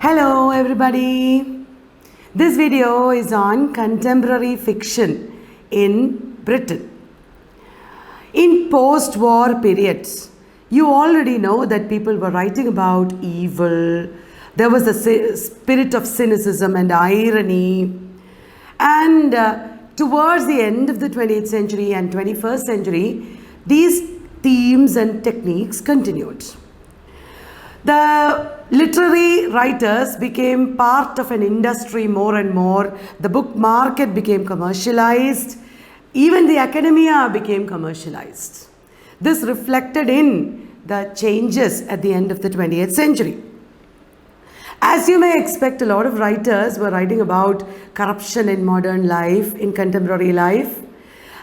Hello everybody. This video is on contemporary fiction in Britain. In post-war periods, you already know that people were writing about evil. There was a spirit of cynicism and irony. And towards the end of the 20th century and 21st century, these themes and techniques continued. The literary writers became part of an industry more and more. The book market became commercialized. Even the academia became commercialized. This reflected in the changes at the end of the 20th century. As you may expect, a lot of writers were writing about corruption in modern life, in contemporary life,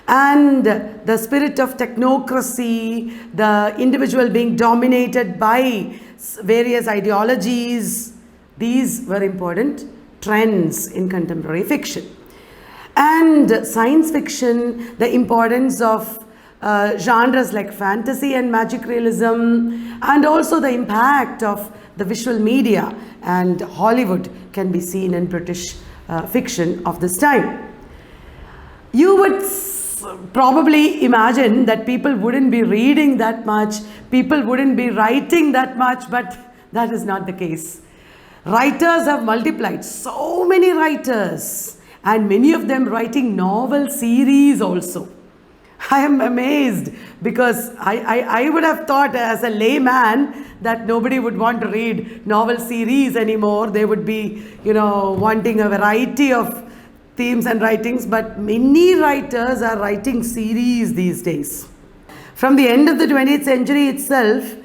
and the spirit of technocracy, the individual being dominated by various ideologies. These were important trends in contemporary fiction. And science fiction, the importance of genres like fantasy and magic realism, and also the impact of the visual media and Hollywood can be seen in British fiction of this time. You would probably imagine that people wouldn't be reading that much, people wouldn't be writing that much, but that is not the case. Writers have multiplied, so many writers, and many of them writing novel series also. I am amazed because I would have thought as a layman that nobody would want to read novel series anymore. They would be, wanting a variety of themes and writings, but many writers are writing series these days. From the end of the 20th century itself,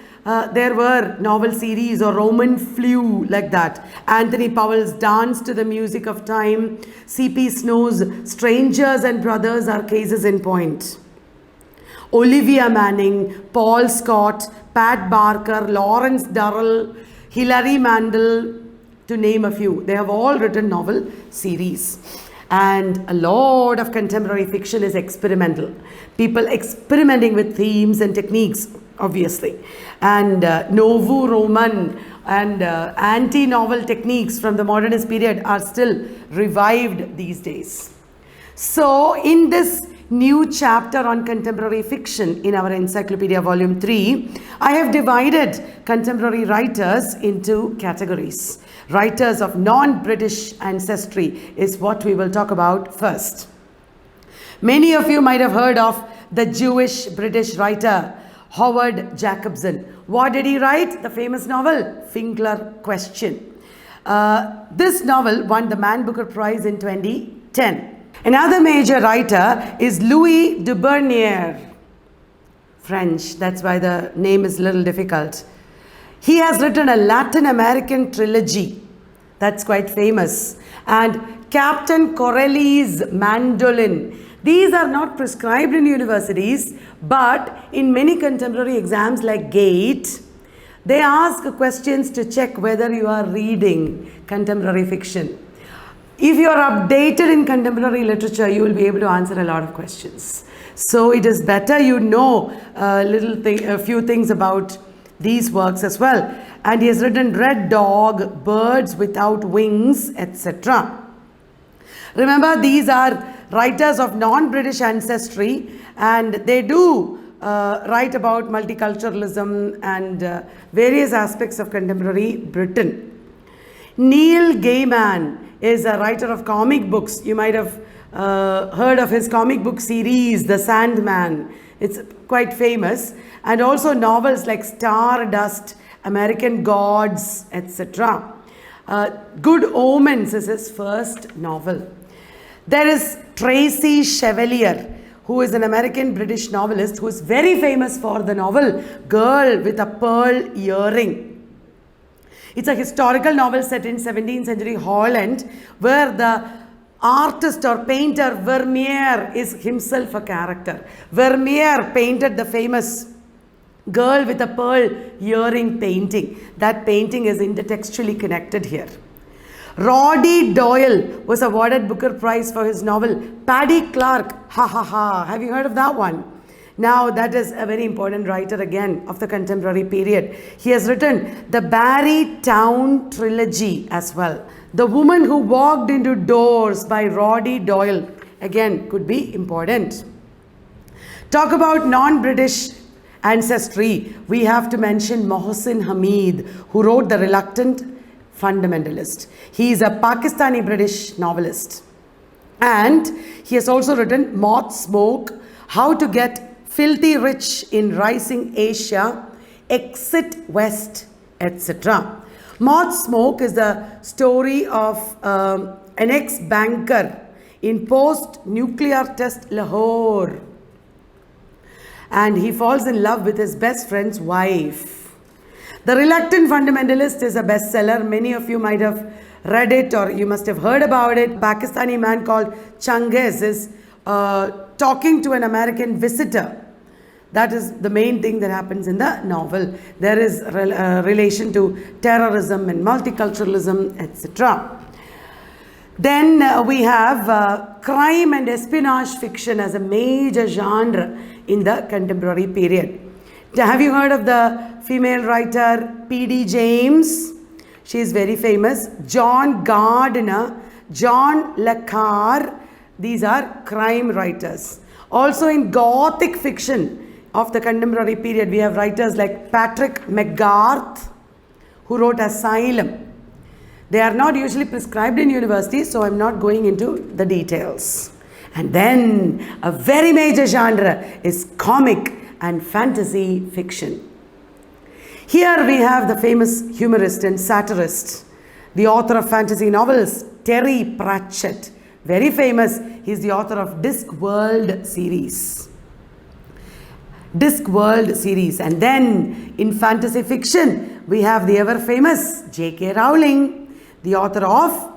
there were novel series or Roman flu like that. Anthony Powell's Dance to the Music of Time, C.P. Snow's Strangers and Brothers are cases in point. Olivia Manning, Paul Scott, Pat Barker, Lawrence Durrell, Hilary Mantel, to name a few. They have all written novel series. And a lot of contemporary fiction is experimental. People experimenting with themes and techniques, obviously. And Nouveau Roman and anti-novel techniques from the modernist period are still revived these days. So in this new chapter on contemporary fiction in our Encyclopedia Volume 3, I have divided contemporary writers into categories. Writers of non-British ancestry is what we will talk about first. Many of you might have heard of the Jewish British writer Howard Jacobson. What did he write? The famous novel Finkler Question. This novel won the Man Booker Prize in 2010. Another major writer is Louis de Bernier, French, that's why the name is a little difficult. He has written a Latin American trilogy that's quite famous, and Captain Corelli's Mandolin. These are not prescribed in universities, but in many contemporary exams like GATE, they ask questions to check whether you are reading contemporary fiction. If you are updated in contemporary literature, you will be able to answer a lot of questions. So it is better you know a few things about these works as well. And he has written Red Dog, Birds Without Wings, etc. Remember, these are writers of non-British ancestry, and they do write about multiculturalism and various aspects of contemporary Britain. Neil Gaiman is a writer of comic books. You might have heard of his comic book series, The Sandman. It's quite famous. And also novels like Stardust, American Gods, etc. Good Omens is his first novel. There is Tracy Chevalier, who is an American-British novelist who is very famous for the novel Girl with a Pearl Earring. It's a historical novel set in 17th century Holland, where the artist or painter Vermeer is himself a character. Vermeer painted the famous Girl with a Pearl Earring painting. That painting is intertextually connected here. Roddy Doyle was awarded Booker Prize for his novel Paddy Clark. Ha ha ha. Have you heard of that one? Now, that is a very important writer again of the contemporary period. He has written the Barry Town trilogy as well. The Woman Who Walked Into Doors by Roddy Doyle, again, could be important. Talk about non-British ancestry. We have to mention Mohsin Hamid, who wrote The Reluctant Fundamentalist. He is a Pakistani British novelist. And he has also written Moth Smoke, How to Get Filthy Rich in Rising Asia, Exit West, etc. Moth Smoke is the story of an ex-banker in post-nuclear test Lahore. And he falls in love with his best friend's wife. The Reluctant Fundamentalist is a bestseller. Many of you might have read it or you must have heard about it. Pakistani man called Changiz is talking to an American visitor. That is the main thing that happens in the novel. There is relation to terrorism and multiculturalism, etc. Then we have crime and espionage fiction as a major genre in the contemporary period. Have you heard of the female writer P.D. James? She is very famous. John Gardner, John Le Carre, these are crime writers. Also in Gothic fiction of the contemporary period, we have writers like Patrick McGarth, who wrote Asylum. They are not usually prescribed in universities, so I'm not going into the details. And then a very major genre is comic and fantasy fiction. Here we have the famous humorist and satirist, the author of fantasy novels, Terry Pratchett. Very famous. He's the author of Discworld series. Discworld series. And then in fantasy fiction, we have the ever famous J.K. Rowling, the author of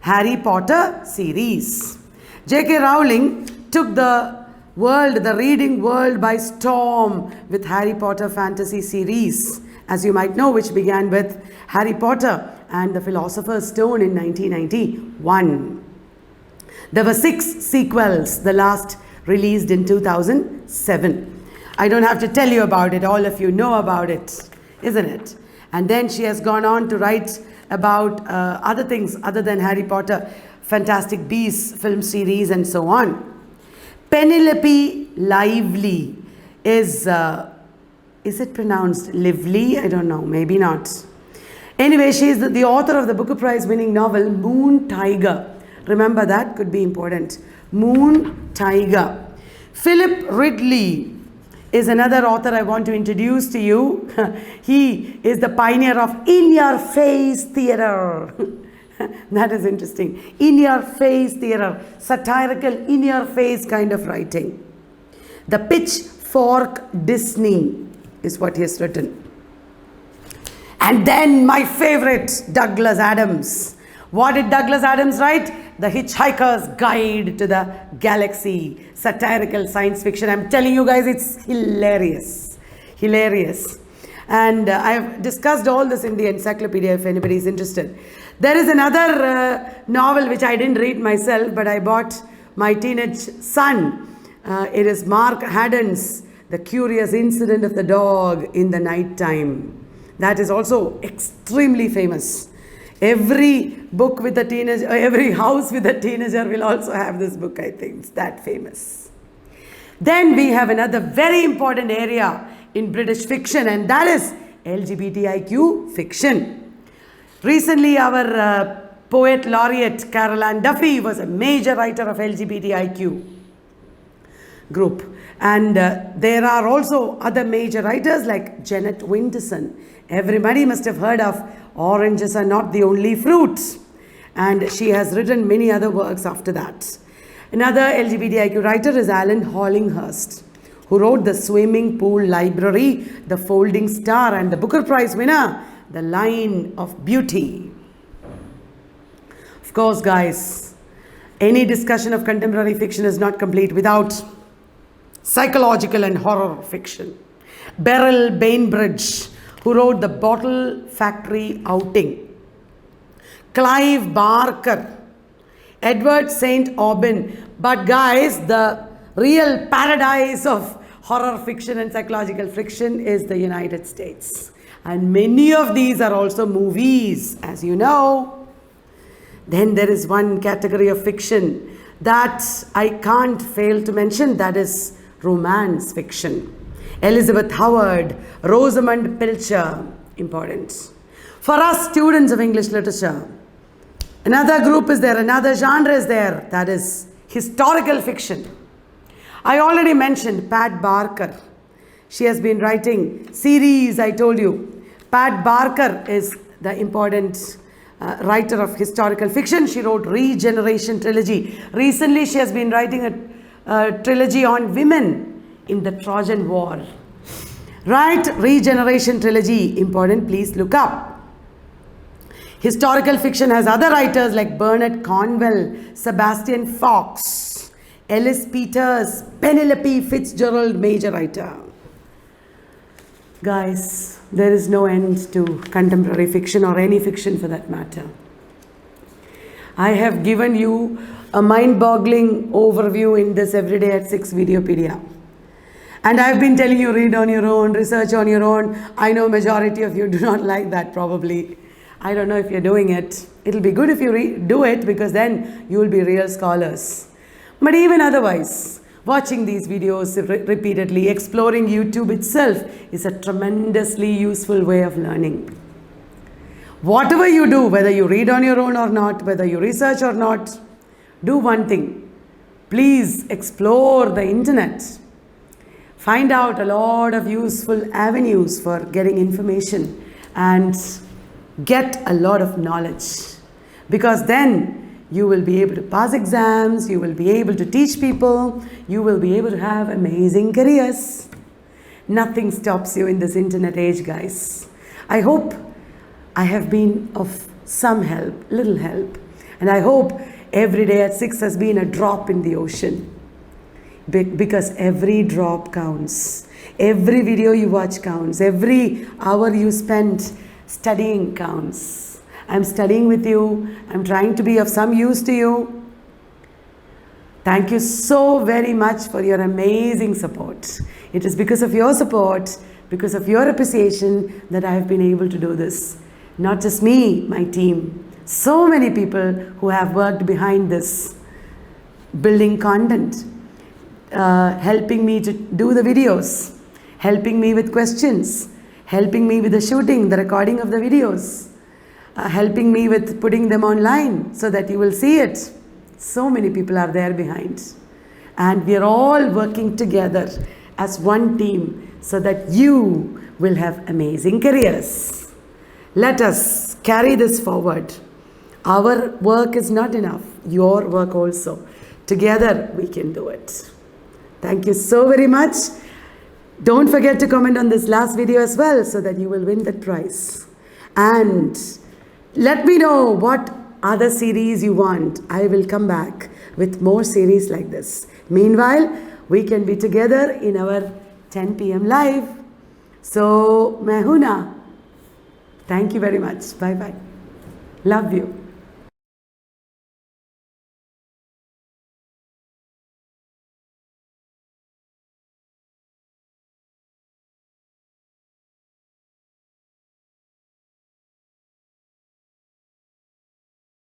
Harry Potter series. J.K. Rowling took the world, the reading world by storm with Harry Potter fantasy series, as you might know, which began with Harry Potter and the Philosopher's Stone in 1991. There were 6 sequels, the last released in 2007. I don't have to tell you about it, all of you know about it, isn't it? And then she has gone on to write about other things other than Harry Potter, Fantastic Beasts film series and so on. Penelope Lively is it pronounced Lively? I don't know, maybe not. Anyway, she is the author of the Booker Prize winning novel Moon Tiger. Remember that, could be important. Moon Tiger. Philip Ridley is another author I want to introduce to you. He is the pioneer of in-your-face theatre. That is interesting. In-your-face theatre, satirical in-your-face kind of writing. The Pitchfork Disney is what he has written. And then my favorite, Douglas Adams. What did Douglas Adams write? The Hitchhiker's Guide to the Galaxy, satirical science fiction. I'm telling you guys, it's hilarious. Hilarious. And I've discussed all this in the encyclopedia if anybody is interested. There is another novel which I didn't read myself, but I bought my teenage son. It is Mark Haddon's The Curious Incident of the Dog in the Night Time. That is also extremely famous. Every book with a teenager, every house with a teenager will also have this book, I think. It's that famous. Then we have another very important area in British fiction, and that is LGBTIQ fiction. Recently, our poet laureate Carol Ann Duffy was a major writer of LGBTIQ group. And there are also other major writers like Janet Winterson. Everybody must have heard of Oranges Are Not the Only Fruits. And she has written many other works after that. Another LGBTIQ writer is Alan Hollinghurst, who wrote The Swimming Pool Library, The Folding Star, and the Booker Prize winner, The Line of Beauty. Of course, guys, any discussion of contemporary fiction is not complete without psychological and horror fiction. Beryl Bainbridge, who wrote The Bottle Factory Outing. Clive Barker, Edward St. Aubyn. But guys, the real paradise of horror fiction and psychological fiction is the United States. And many of these are also movies, as you know. Then there is one category of fiction that I can't fail to mention, that is romance fiction. Elizabeth Howard, Rosamund Pilcher, important. For us students of English literature, another group is there, another genre is there, that is historical fiction. I already mentioned Pat Barker. She has been writing series, I told you. Pat Barker is the important writer of historical fiction. She wrote Regeneration Trilogy. Recently, she has been writing a trilogy on women in the Trojan War. Right? Regeneration Trilogy, important, please look up. Historical fiction has other writers like Bernard Cornwell, Sebastian Fox, Ellis Peters, Penelope Fitzgerald, major writer. Guys, there is no end to contemporary fiction or any fiction for that matter. I have given you a mind-boggling overview in this Everyday at 6 Videopedia. And I've been telling you, read on your own, research on your own. I know majority of you do not like that probably. I don't know if you're doing it. It'll be good if you do it, because then you will be real scholars. But even otherwise, watching these videos repeatedly, exploring YouTube itself is a tremendously useful way of learning. Whatever you do, whether you read on your own or not, whether you research or not, do one thing. Please explore the internet. Find out a lot of useful avenues for getting information and get a lot of knowledge. Because then you will be able to pass exams, you will be able to teach people, you will be able to have amazing careers. Nothing stops you in this internet age, guys. I hope I have been of some help, little help. And I hope Everyday at 6 has been a drop in the ocean. Because every drop counts. Every video you watch counts. Every hour you spend studying counts. I'm studying with you. I'm trying to be of some use to you. Thank you so very much for your amazing support. It is because of your support, because of your appreciation, that I have been able to do this. Not just me, my team. So many people who have worked behind this, building content, helping me to do the videos, helping me with questions, helping me with the shooting, the recording of the videos, helping me with putting them online so that you will see it. So many people are there behind. And we are all working together as one team so that you will have amazing careers. Let us carry this forward. Our work is not enough. Your work also. Together we can do it. Thank you so very much. Don't forget to comment on this last video as well so that you will win that prize. And let me know what other series you want. I will come back with more series like this. Meanwhile, we can be together in our 10 p.m. live. So, main hu na. Thank you very much. Bye-bye. Love you.